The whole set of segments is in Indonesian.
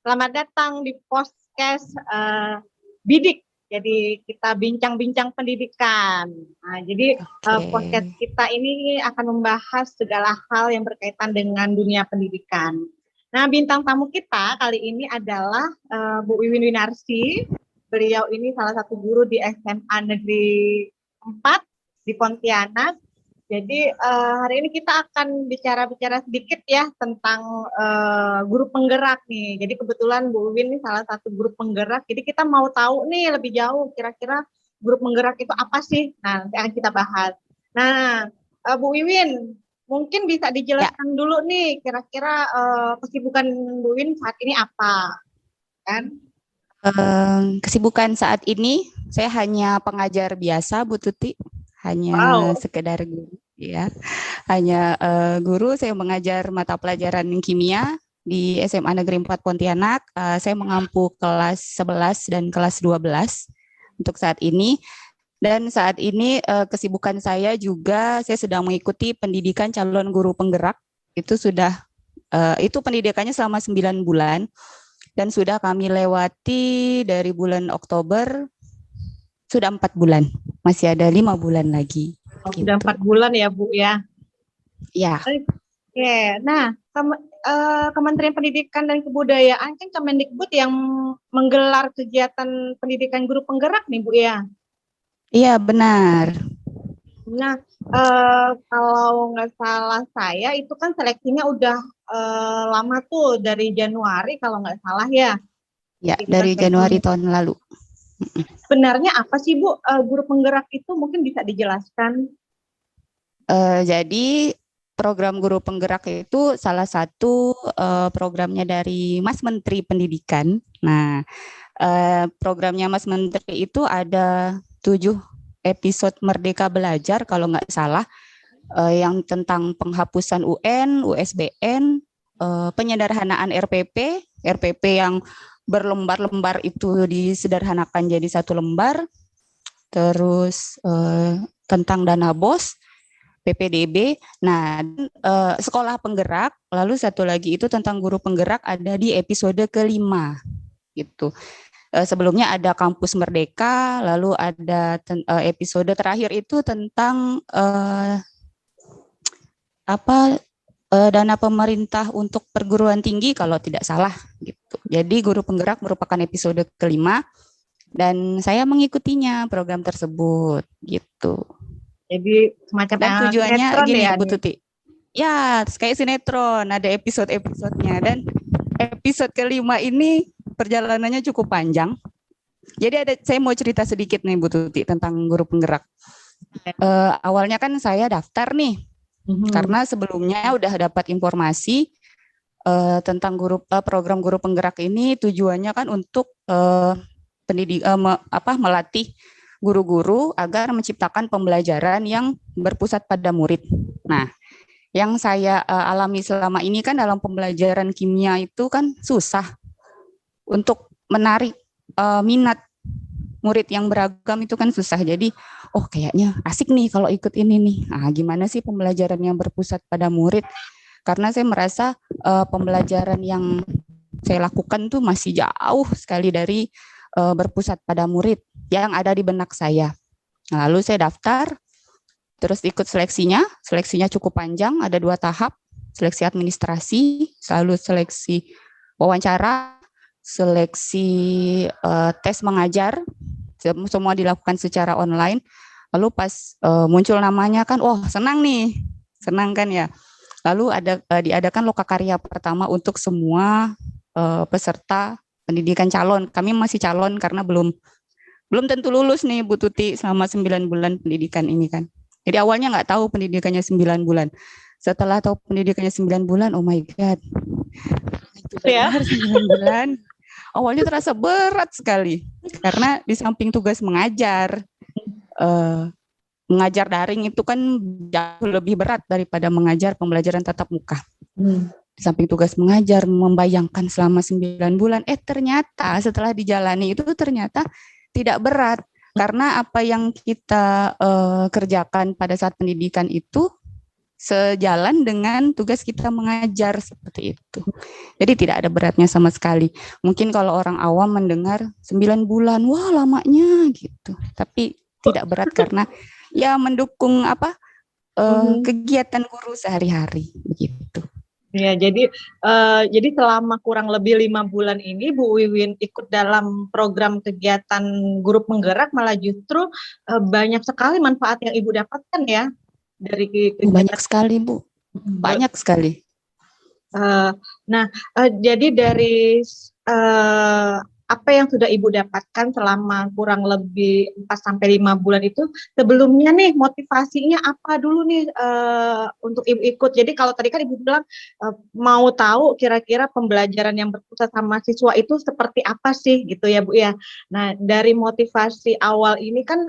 Selamat datang di podcast Bidik. Jadi kita bincang-bincang pendidikan. Nah, jadi podcast kita ini akan membahas segala hal yang berkaitan dengan dunia pendidikan. Nah, bintang tamu kita kali ini adalah Bu Wiwin Winarsi. Beliau ini salah satu guru di SMA Negeri 4 di Pontianak. Jadi hari ini kita akan bicara sedikit ya tentang guru penggerak nih. Jadi kebetulan Bu Wiwin ini salah satu guru penggerak. Jadi kita mau tahu nih lebih jauh kira-kira guru penggerak itu apa sih? Nah, nanti akan kita bahas. Nah, Bu Wiwin, mungkin bisa dijelaskan dulu nih kira-kira kesibukan Bu Wiwin saat ini apa? Kan? Kesibukan saat ini saya hanya pengajar biasa, Bu Tuti. Hanya sekedar guru, ya. Hanya guru. Saya mengajar mata pelajaran kimia di SMA Negeri 4 Pontianak. Saya mengampu kelas 11 dan kelas 12 untuk saat ini. Dan saat ini kesibukan saya juga, saya sedang mengikuti pendidikan calon guru penggerak. Itu sudah, itu pendidikannya selama 9 bulan. Dan sudah kami lewati dari bulan Oktober, sudah 4 bulan. Masih ada 5 bulan lagi. Sudah 4 bulan ya, Bu ya? Ya. Oke, nah Kementerian Pendidikan dan Kebudayaan kan Kemendikbud yang menggelar kegiatan pendidikan guru penggerak nih, Bu ya? Iya, benar. Nah, kalau nggak salah saya itu kan seleksinya udah lama tuh dari Januari kalau nggak salah ya. Ya, dari Januari tahun lalu. Sebenarnya apa sih Bu guru penggerak itu, mungkin bisa dijelaskan? Jadi program guru penggerak itu salah satu programnya dari Mas Menteri Pendidikan. Nah, programnya Mas Menteri itu ada 7 episode Merdeka Belajar kalau nggak salah, yang tentang penghapusan UN, USBN, penyederhanaan RPP yang berlembar-lembar itu disederhanakan jadi 1 lembar, terus tentang dana BOS, PPDB. Nah, sekolah penggerak, lalu satu lagi itu tentang guru penggerak ada di episode ke-5 gitu. Sebelumnya ada Kampus Merdeka, lalu ada episode terakhir itu tentang dana pemerintah untuk perguruan tinggi kalau tidak salah gitu. Jadi guru penggerak merupakan episode ke-5 dan saya mengikutinya program tersebut gitu. Jadi semacam dan tujuannya gini ya, Bu Tuti. Ya, kayak sinetron, ada episode-episodenya, dan episode ke-5 ini perjalanannya cukup panjang. Jadi saya mau cerita sedikit nih Bu Tuti tentang guru penggerak. Awalnya kan saya daftar nih, karena sebelumnya udah dapat informasi tentang program guru penggerak ini. Tujuannya kan untuk melatih guru-guru agar menciptakan pembelajaran yang berpusat pada murid. Nah, yang saya alami selama ini kan dalam pembelajaran kimia itu kan susah untuk menarik minat murid yang beragam, itu kan susah. Jadi, kayaknya asik nih kalau ikut ini nih. Nah, gimana sih pembelajaran yang berpusat pada murid? Karena saya merasa pembelajaran yang saya lakukan tuh masih jauh sekali dari berpusat pada murid yang ada di benak saya. Lalu saya daftar, terus ikut seleksinya cukup panjang, ada 2 tahap, seleksi administrasi, lalu seleksi wawancara, seleksi tes mengajar, semua dilakukan secara online. Lalu pas muncul namanya kan, senang kan ya. Lalu diadakan lokakarya pertama untuk semua peserta pendidikan calon. Kami masih calon karena belum tentu lulus nih Bu Tuti selama 9 bulan pendidikan ini kan. Jadi awalnya nggak tahu pendidikannya 9 bulan. Setelah tahu pendidikannya 9 bulan, oh my God. Itu benar 9 bulan. Awalnya terasa berat sekali. Karena di samping tugas mengajar, mengajar daring itu kan jauh lebih berat daripada mengajar pembelajaran tatap muka. Di samping tugas mengajar, membayangkan selama 9 bulan, ternyata setelah dijalani itu ternyata tidak berat. Karena apa yang kita kerjakan pada saat pendidikan itu sejalan dengan tugas kita mengajar seperti itu. Jadi tidak ada beratnya sama sekali. Mungkin kalau orang awam mendengar 9 bulan, wah lamanya gitu. Tapi tidak berat karena ya mendukung kegiatan guru sehari-hari begitu. Ya, jadi selama kurang lebih 5 bulan ini Bu Wiwin ikut dalam program kegiatan guru penggerak, malah justru banyak sekali manfaat yang Ibu dapatkan ya dari kegiatan. Banyak sekali Bu, banyak sekali. Jadi dari apa yang sudah Ibu dapatkan selama kurang lebih 4-5 bulan itu, sebelumnya nih motivasinya apa dulu nih untuk Ibu ikut? Jadi kalau tadi kan Ibu bilang mau tahu kira-kira pembelajaran yang berpusat sama siswa itu seperti apa sih gitu ya Bu ya. Nah dari motivasi awal ini kan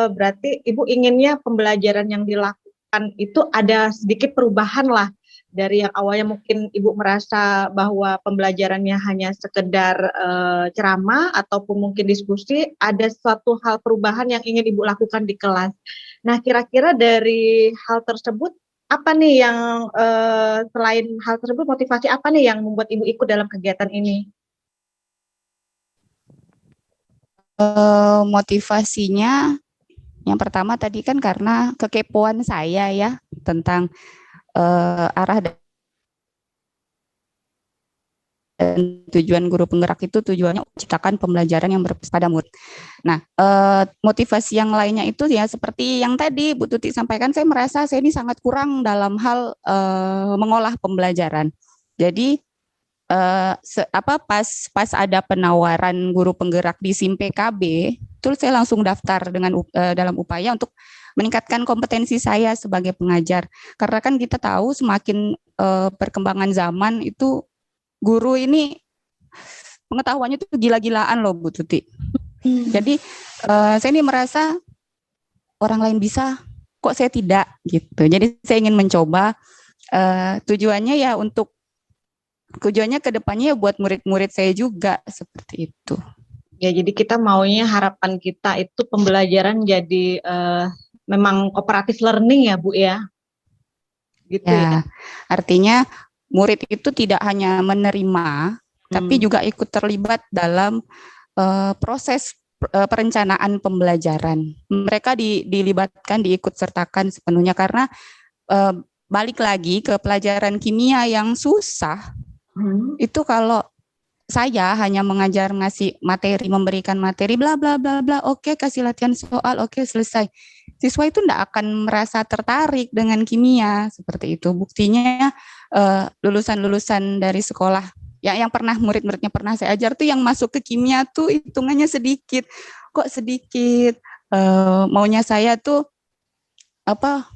berarti Ibu inginnya pembelajaran yang dilakukan itu ada sedikit perubahan lah. Dari yang awalnya mungkin Ibu merasa bahwa pembelajarannya hanya sekedar ceramah ataupun mungkin diskusi, ada suatu hal perubahan yang ingin Ibu lakukan di kelas. Nah, kira-kira dari hal tersebut, apa nih yang selain hal tersebut, motivasi apa nih yang membuat Ibu ikut dalam kegiatan ini? Motivasinya yang pertama tadi kan karena kekepoan saya ya tentang arah dan tujuan guru penggerak itu tujuannya menciptakan pembelajaran yang berbasis pada murid. Nah, motivasi yang lainnya itu ya seperti yang tadi Bu Tuti sampaikan, saya merasa saya ini sangat kurang dalam hal mengolah pembelajaran. Jadi pas ada penawaran guru penggerak di SIM PKB, itu saya langsung daftar dengan dalam upaya untuk meningkatkan kompetensi saya sebagai pengajar. Karena kan kita tahu semakin perkembangan zaman itu guru ini pengetahuannya itu gila-gilaan loh Bu Tuti. Jadi saya ini merasa orang lain bisa, kok saya tidak gitu. Jadi saya ingin mencoba, tujuannya ke depannya buat murid-murid saya juga seperti itu. Ya, jadi kita maunya harapan kita itu pembelajaran jadi memang cooperative learning ya Bu ya. Gitu ya. Artinya murid itu tidak hanya menerima, tapi juga ikut terlibat dalam proses perencanaan pembelajaran. Mereka dilibatkan, diikut sertakan sepenuhnya karena balik lagi ke pelajaran kimia yang susah. Itu kalau saya hanya mengajar, ngasih materi, memberikan materi, bla bla bla bla, oke kasih latihan soal, oke selesai. Siswa itu tidak akan merasa tertarik dengan kimia seperti itu. Buktinya lulusan-lulusan dari sekolah yang pernah murid-muridnya pernah saya ajar tuh yang masuk ke kimia tuh hitungannya sedikit. Kok sedikit? Maunya saya tuh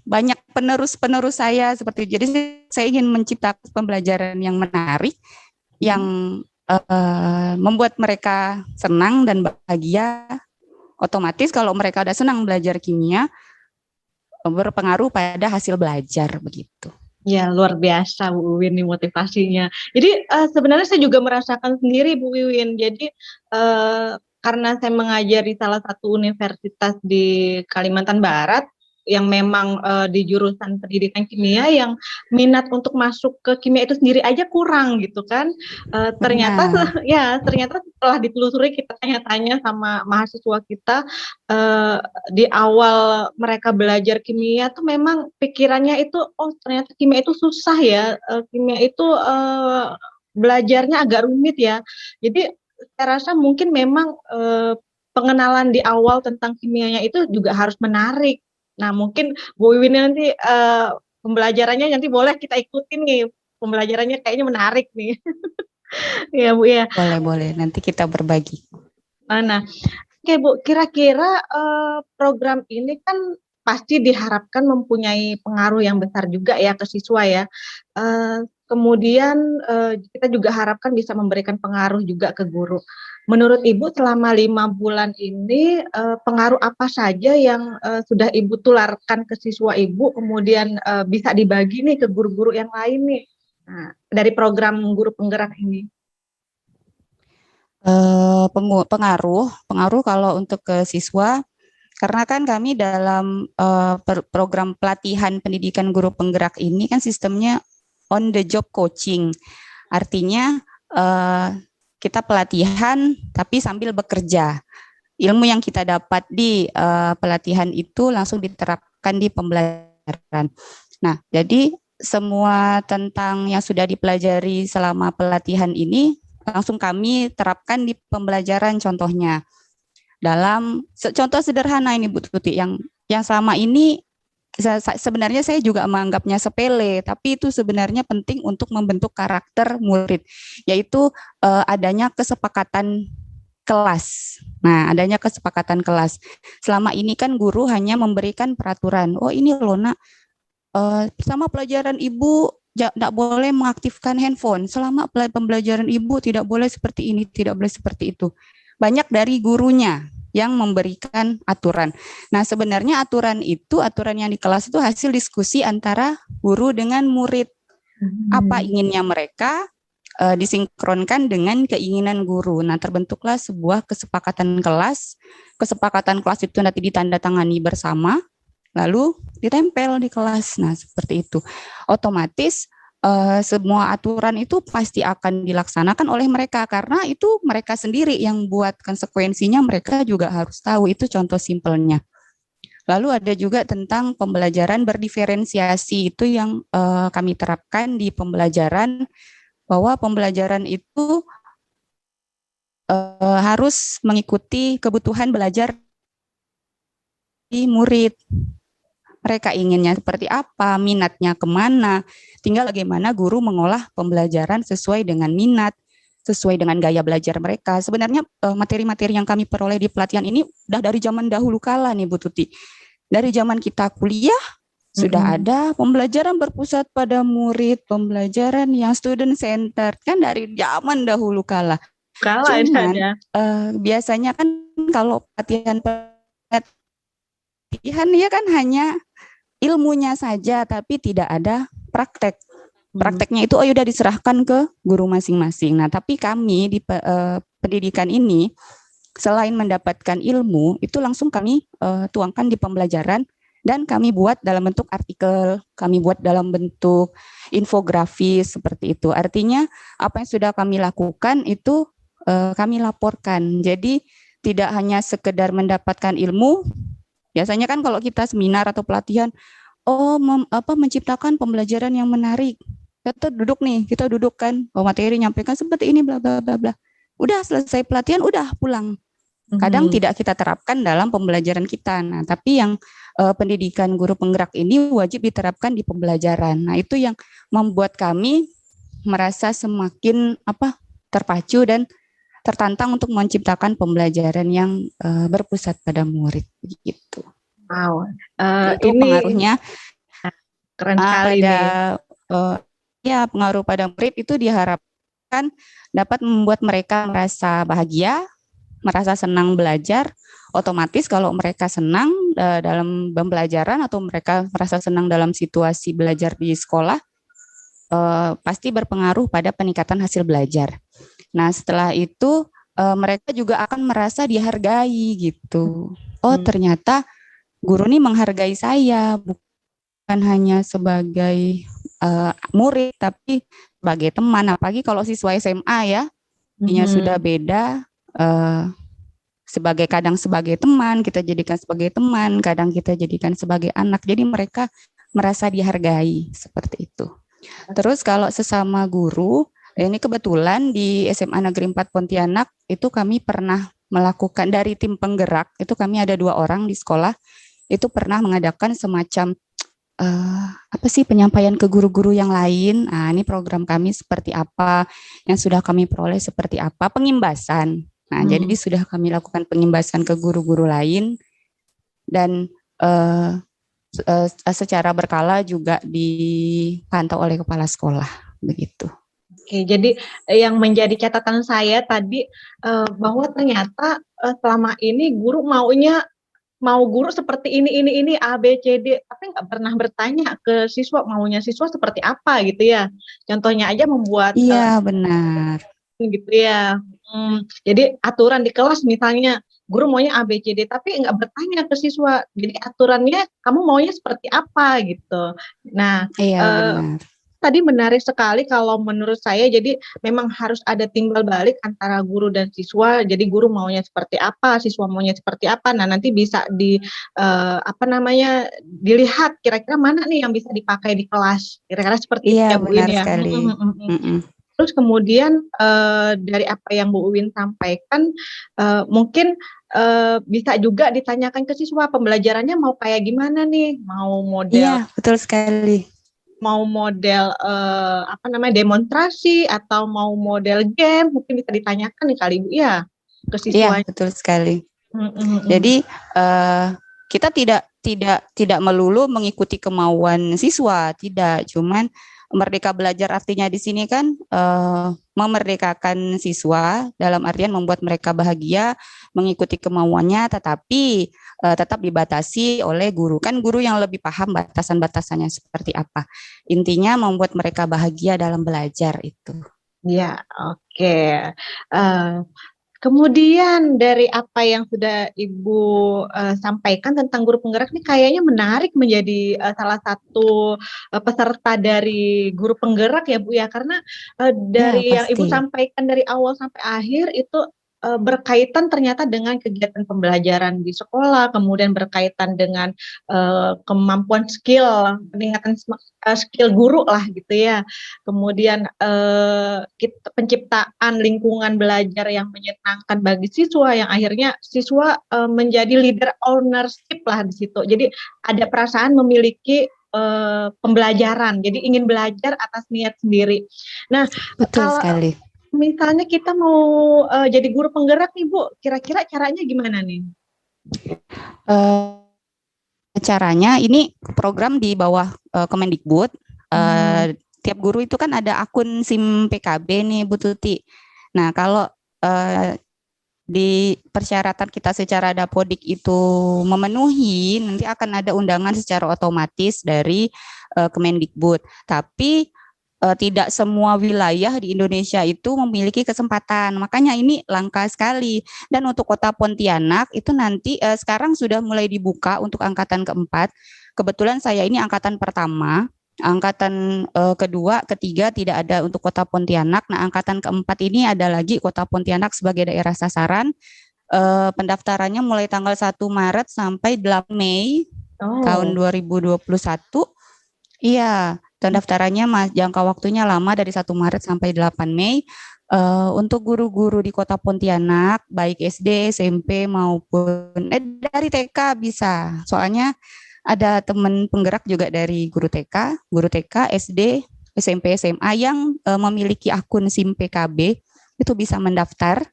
banyak penerus saya seperti itu. Jadi saya ingin menciptakan pembelajaran yang menarik, yang membuat mereka senang dan bahagia. Otomatis kalau mereka udah senang belajar kimia, berpengaruh pada hasil belajar begitu. Ya, luar biasa Bu Wiwin nih motivasinya. Jadi sebenarnya saya juga merasakan sendiri Bu Wiwin. Jadi karena saya mengajar di salah satu universitas di Kalimantan Barat, yang memang di jurusan pendidikan kimia, yang minat untuk masuk ke kimia itu sendiri aja kurang gitu kan. Ternyata setelah ditelusuri, kita tanya-tanya sama mahasiswa kita, di awal mereka belajar kimia tuh memang pikirannya itu, oh ternyata kimia itu susah ya, kimia itu belajarnya agak rumit ya. Jadi saya rasa mungkin memang pengenalan di awal tentang kimianya itu juga harus menarik. Nah, mungkin Bu Wiwin nanti pembelajarannya nanti boleh kita ikutin nih. Pembelajarannya kayaknya menarik nih. Ya, Bu ya. Boleh, nanti kita berbagi. Nah, oke Bu, kira-kira program ini kan pasti diharapkan mempunyai pengaruh yang besar juga ya ke siswa ya. Kemudian kita juga harapkan bisa memberikan pengaruh juga ke guru. Menurut Ibu selama 5 bulan ini pengaruh apa saja yang sudah Ibu tularkan ke siswa Ibu, kemudian bisa dibagi nih ke guru-guru yang lain nih, dari program guru penggerak ini? Pengaruh kalau untuk ke siswa, Karena kan kami dalam program pelatihan pendidikan guru penggerak ini kan sistemnya on the job coaching. Artinya kita pelatihan tapi sambil bekerja. Ilmu yang kita dapat di pelatihan itu langsung diterapkan di pembelajaran. Nah, jadi semua tentang yang sudah dipelajari selama pelatihan ini langsung kami terapkan di pembelajaran, contohnya. Dalam contoh sederhana ini Bu Tuti, yang selama ini sebenarnya saya juga menganggapnya sepele, tapi itu sebenarnya penting untuk membentuk karakter murid, yaitu adanya kesepakatan kelas. Nah, adanya kesepakatan kelas. Selama ini kan guru hanya memberikan peraturan. Oh, ini loh Nak, selama pelajaran Ibu tidak boleh mengaktifkan handphone. Selama pembelajaran Ibu tidak boleh seperti ini, tidak boleh seperti itu. Banyak dari gurunya yang memberikan aturan. Nah, sebenarnya aturan yang di kelas itu hasil diskusi antara guru dengan murid. Apa inginnya mereka, disinkronkan dengan keinginan guru. Nah, terbentuklah sebuah kesepakatan kelas. Kesepakatan kelas itu nanti ditandatangani bersama, lalu ditempel di kelas. Nah, seperti itu. Otomatis semua aturan itu pasti akan dilaksanakan oleh mereka, karena itu mereka sendiri yang buat konsekuensinya, mereka juga harus tahu. Itu contoh simpelnya. Lalu ada juga tentang pembelajaran berdiferensiasi, itu yang kami terapkan di pembelajaran, bahwa pembelajaran itu harus mengikuti kebutuhan belajar di murid. Mereka inginnya seperti apa, minatnya kemana, tinggal bagaimana guru mengolah pembelajaran sesuai dengan minat, sesuai dengan gaya belajar mereka. Sebenarnya materi-materi yang kami peroleh di pelatihan ini udah dari zaman dahulu kala nih Bu Tuti. Dari zaman kita kuliah, sudah ada pembelajaran berpusat pada murid, pembelajaran yang student centered, kan dari zaman dahulu kala. Cuman biasanya kan kalau pelatihan ya kan hanya ilmunya saja, tapi tidak ada praktek. Prakteknya itu udah diserahkan ke guru masing-masing. Nah, tapi kami di pendidikan ini, selain mendapatkan ilmu, itu langsung kami tuangkan di pembelajaran, dan kami buat dalam bentuk artikel, kami buat dalam bentuk infografis seperti itu. Artinya apa yang sudah kami lakukan itu kami laporkan. Jadi tidak hanya sekedar mendapatkan ilmu. Biasanya kan kalau kita seminar atau pelatihan, menciptakan pembelajaran yang menarik. Kita duduk kan, materi nyampaikan seperti ini, bla bla bla bla. Udah selesai pelatihan, udah pulang. Kadang tidak kita terapkan dalam pembelajaran kita. Nah, tapi yang pendidikan guru penggerak ini wajib diterapkan di pembelajaran. Nah, itu yang membuat kami merasa semakin terpacu dan tertantang untuk menciptakan pembelajaran yang berpusat pada murid gitu. Wow, itu ini pengaruhnya keren sekali nih. Pengaruh pada murid itu diharapkan dapat membuat mereka merasa bahagia, merasa senang belajar. Otomatis kalau mereka senang dalam pembelajaran atau mereka merasa senang dalam situasi belajar di sekolah, pasti berpengaruh pada peningkatan hasil belajar. Nah, setelah itu mereka juga akan merasa dihargai gitu. Oh, ternyata guru ini menghargai saya, bukan hanya sebagai murid, tapi sebagai teman. Apalagi kalau siswa SMA ya, artinya sudah beda. Kadang sebagai teman, kita jadikan sebagai teman, kadang kita jadikan sebagai anak. Jadi mereka merasa dihargai seperti itu. Terus kalau sesama guru, ini kebetulan di SMA Negeri 4 Pontianak itu kami pernah melakukan dari tim penggerak, itu kami ada 2 orang di sekolah, itu pernah mengadakan semacam penyampaian ke guru-guru yang lain. Nah, ini program kami seperti apa, yang sudah kami peroleh seperti apa, pengimbasan. Nah, jadi sudah kami lakukan pengimbasan ke guru-guru lain, dan secara berkala juga dipantau oleh kepala sekolah begitu. Oke, jadi yang menjadi catatan saya tadi bahwa ternyata selama ini guru mau guru seperti ini A B C D, tapi nggak pernah bertanya ke siswa maunya siswa seperti apa gitu ya. Contohnya aja membuat benar gitu ya. Jadi aturan di kelas misalnya guru maunya A, B, C, D, tapi nggak bertanya ke siswa. Jadi aturannya kamu maunya seperti apa gitu. Nah, Iya eh, benar. tadi menarik sekali kalau menurut saya. Jadi memang harus ada timbal balik antara guru dan siswa. Jadi guru maunya seperti apa, siswa maunya seperti apa. Nah, nanti bisa apa namanya, dilihat kira-kira mana nih yang bisa dipakai di kelas. Kira-kira seperti itu Iya ya Bu benar Win ya. sekali. Mm-mm. Terus kemudian dari apa yang Bu Uwin sampaikan, mungkin bisa juga ditanyakan ke siswa pembelajarannya mau kayak gimana nih, Iya betul sekali. mau model apa namanya, demonstrasi atau mau model game, mungkin bisa ditanyakan nih kali Bu ya ke Iya siswanya. betul sekali. Mm-mm. Jadi kita tidak melulu mengikuti kemauan siswa, tidak. Cuman merdeka belajar artinya di sini kan memerdekakan siswa dalam artian membuat mereka bahagia, mengikuti kemauannya, tetapi tetap dibatasi oleh guru. Kan guru yang lebih paham batasan-batasannya seperti apa. Intinya membuat mereka bahagia dalam belajar itu. Ya, oke. Eh, Kemudian dari apa yang sudah Ibu sampaikan tentang guru penggerak ini kayaknya menarik menjadi salah satu peserta dari guru penggerak ya Bu ya, karena Ya, dari yang Ibu pasti. sampaikan dari awal sampai akhir itu berkaitan ternyata dengan kegiatan pembelajaran di sekolah, kemudian berkaitan dengan kemampuan skill, peningkatan skill guru lah gitu ya. Kemudian penciptaan lingkungan belajar yang menyenangkan bagi siswa, yang akhirnya siswa menjadi leader ownership lah di situ. Jadi ada perasaan memiliki pembelajaran, jadi ingin belajar atas niat sendiri. Nah, Betul kalau sekali. misalnya kita mau jadi guru penggerak nih Bu, kira-kira caranya gimana nih? Eh, Caranya ini program di bawah Kemendikbud. Tiap guru itu kan ada akun SIM PKB nih Bu Tuti. Nah kalau di persyaratan kita secara dapodik itu memenuhi, nanti akan ada undangan secara otomatis dari Kemendikbud. Tapi tidak semua wilayah di Indonesia itu memiliki kesempatan. Makanya ini langka sekali. Dan untuk Kota Pontianak itu nanti sekarang sudah mulai dibuka untuk angkatan keempat. Kebetulan saya ini angkatan pertama. Angkatan kedua, ketiga tidak ada untuk Kota Pontianak. Nah, angkatan keempat ini ada lagi Kota Pontianak sebagai daerah sasaran. Pendaftarannya mulai tanggal 1 Maret sampai 8 Mei tahun 2021. Iya, pendaftarannya jangka waktunya lama dari 1 Maret sampai 8 Mei. Untuk guru-guru di Kota Pontianak, baik SD, SMP maupun dari TK bisa. Soalnya ada teman penggerak juga dari guru TK, SD, SMP, SMA yang memiliki akun SIM PKB itu bisa mendaftar.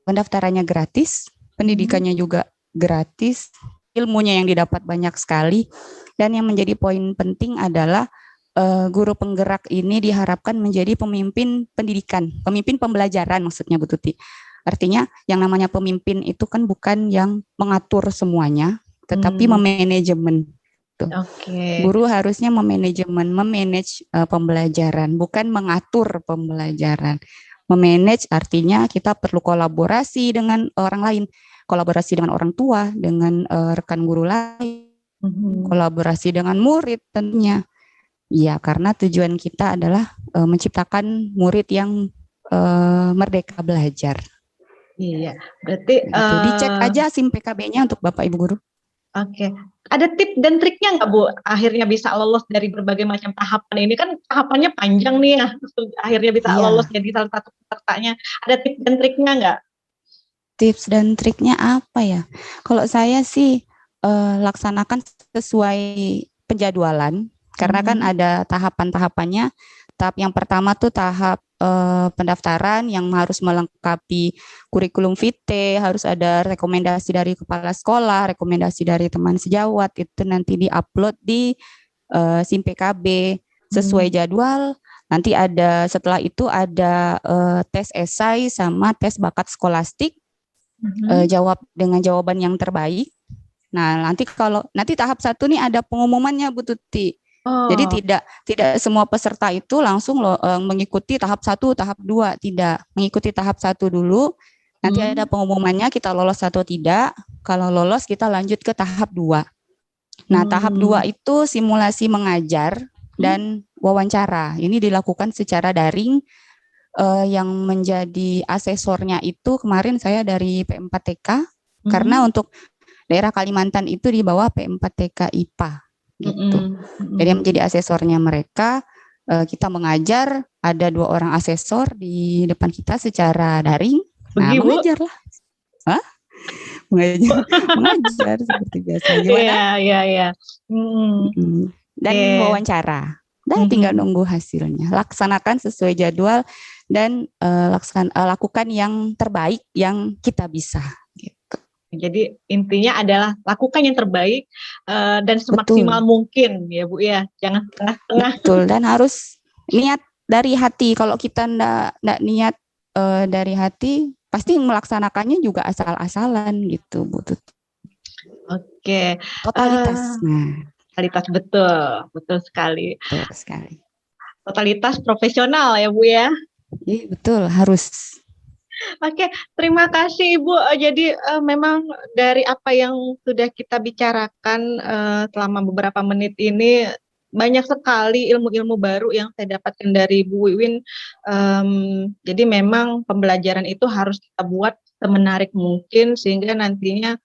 Pendaftarannya gratis, pendidikannya juga gratis, ilmunya yang didapat banyak sekali. Dan yang menjadi poin penting adalah guru penggerak ini diharapkan menjadi pemimpin pendidikan, pemimpin pembelajaran maksudnya Bu Tuti. Artinya yang namanya pemimpin itu kan bukan yang mengatur semuanya, tetapi memanajemen. Guru harusnya memanage pembelajaran, bukan mengatur pembelajaran. Memanage artinya kita perlu kolaborasi dengan orang lain, kolaborasi dengan orang tua, dengan rekan guru lain, kolaborasi dengan murid tentunya. Ya, karena tujuan kita adalah menciptakan murid yang merdeka belajar. Iya, berarti dicek aja SIM PKB-nya untuk Bapak Ibu guru. Oke. Ada tips dan triknya nggak Bu? Akhirnya bisa lolos dari berbagai macam tahapan ini, kan tahapannya panjang nih ya. Akhirnya bisa lolos jadi salah satu pesertanya. Ada tips dan triknya nggak? Tips dan triknya apa ya? Kalau saya sih laksanakan sesuai penjadwalan, karena kan ada tahapan-tahapannya. Tahap yang pertama tuh tahap pendaftaran yang harus melengkapi kurikulum vitae, harus ada rekomendasi dari kepala sekolah, rekomendasi dari teman sejawat, itu nanti diupload di SIM PKB sesuai jadwal. Nanti ada setelah itu ada tes esai sama tes bakat skolastik, jawab dengan jawaban yang terbaik. Nah, nanti tahap 1 nih ada pengumumannya Bu Tuti. Jadi Oh. tidak semua peserta itu langsung mengikuti tahap 1, tahap 2, tidak. Mengikuti tahap 1 dulu, nanti ada pengumumannya kita lolos atau tidak. Kalau lolos kita lanjut ke tahap 2. Nah, tahap 2 itu simulasi mengajar dan wawancara. Ini dilakukan secara daring. Yang menjadi asesornya itu kemarin saya dari P4TK, karena untuk daerah Kalimantan itu di bawah P4TK IPA gitu. Jadi yang menjadi asesornya mereka, kita mengajar, ada 2 orang asesor di depan kita secara daring. Nah, Begitu, mengajar lah. Hah? Mengajar seperti biasa. Gimana? Iya. Dan wawancara. Dan tinggal nunggu hasilnya. Laksanakan sesuai jadwal dan lakukan yang terbaik yang kita bisa. Gitu. Jadi intinya adalah lakukan yang terbaik dan semaksimal mungkin ya Bu ya. Jangan setengah-setengah. Betul, dan harus niat dari hati. Kalau kita enggak niat dari hati, pasti melaksanakannya juga asal-asalan gitu, Bu Tuti. Oke. Totalitas. Totalitas, betul sekali. Betul sekali. Totalitas profesional ya Bu ya. Iya, betul, harus. Oke, terima kasih Ibu. Jadi memang dari apa yang sudah kita bicarakan selama beberapa menit ini, banyak sekali ilmu-ilmu baru yang saya dapatkan dari Bu Wiwin. Jadi memang pembelajaran itu harus kita buat semenarik mungkin sehingga nantinya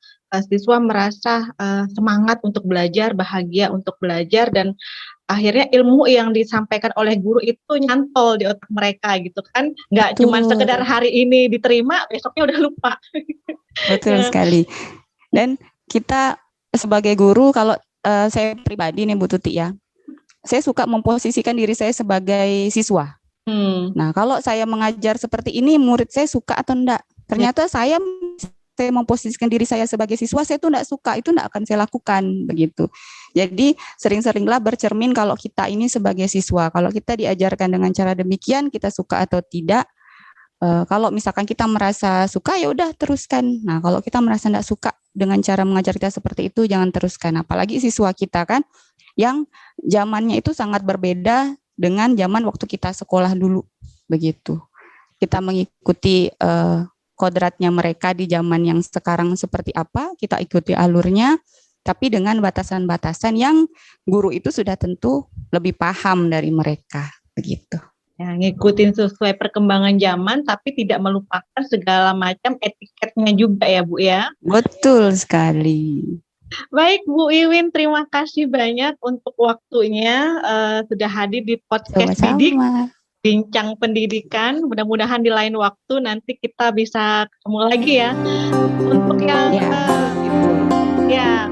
siswa merasa semangat untuk belajar, bahagia untuk belajar, dan akhirnya ilmu yang disampaikan oleh guru itu nyantol di otak mereka gitu kan, nggak cuma sekedar hari ini diterima, besoknya udah lupa. Betul sekali. Dan kita sebagai guru, kalau saya pribadi nih Bu Tuti ya, saya suka memposisikan diri saya sebagai siswa. Nah, kalau saya mengajar seperti ini, murid saya suka atau enggak? Ternyata saya memposisikan diri saya sebagai siswa, saya tuh enggak suka, itu enggak akan saya lakukan begitu. Jadi sering-seringlah bercermin kalau kita ini sebagai siswa, kalau kita diajarkan dengan cara demikian, kita suka atau tidak. Kalau misalkan kita merasa suka, ya udah teruskan. Nah, kalau kita merasa enggak suka dengan cara mengajar kita seperti itu, jangan teruskan. Apalagi siswa kita kan, yang zamannya itu sangat berbeda dengan zaman waktu kita sekolah dulu, begitu. Kita mengikuti kodratnya mereka di zaman yang sekarang seperti apa, kita ikuti alurnya, tapi dengan batasan-batasan yang guru itu sudah tentu lebih paham dari mereka, begitu. Ya, ngikutin sesuai perkembangan zaman, tapi tidak melupakan segala macam etiketnya juga ya Bu ya. Betul sekali. Baik Bu Wiwin, terima kasih banyak untuk waktunya sudah hadir di podcast Bidik. Bincang pendidikan, mudah-mudahan di lain waktu nanti kita bisa ketemu lagi ya. Untuk yang ya,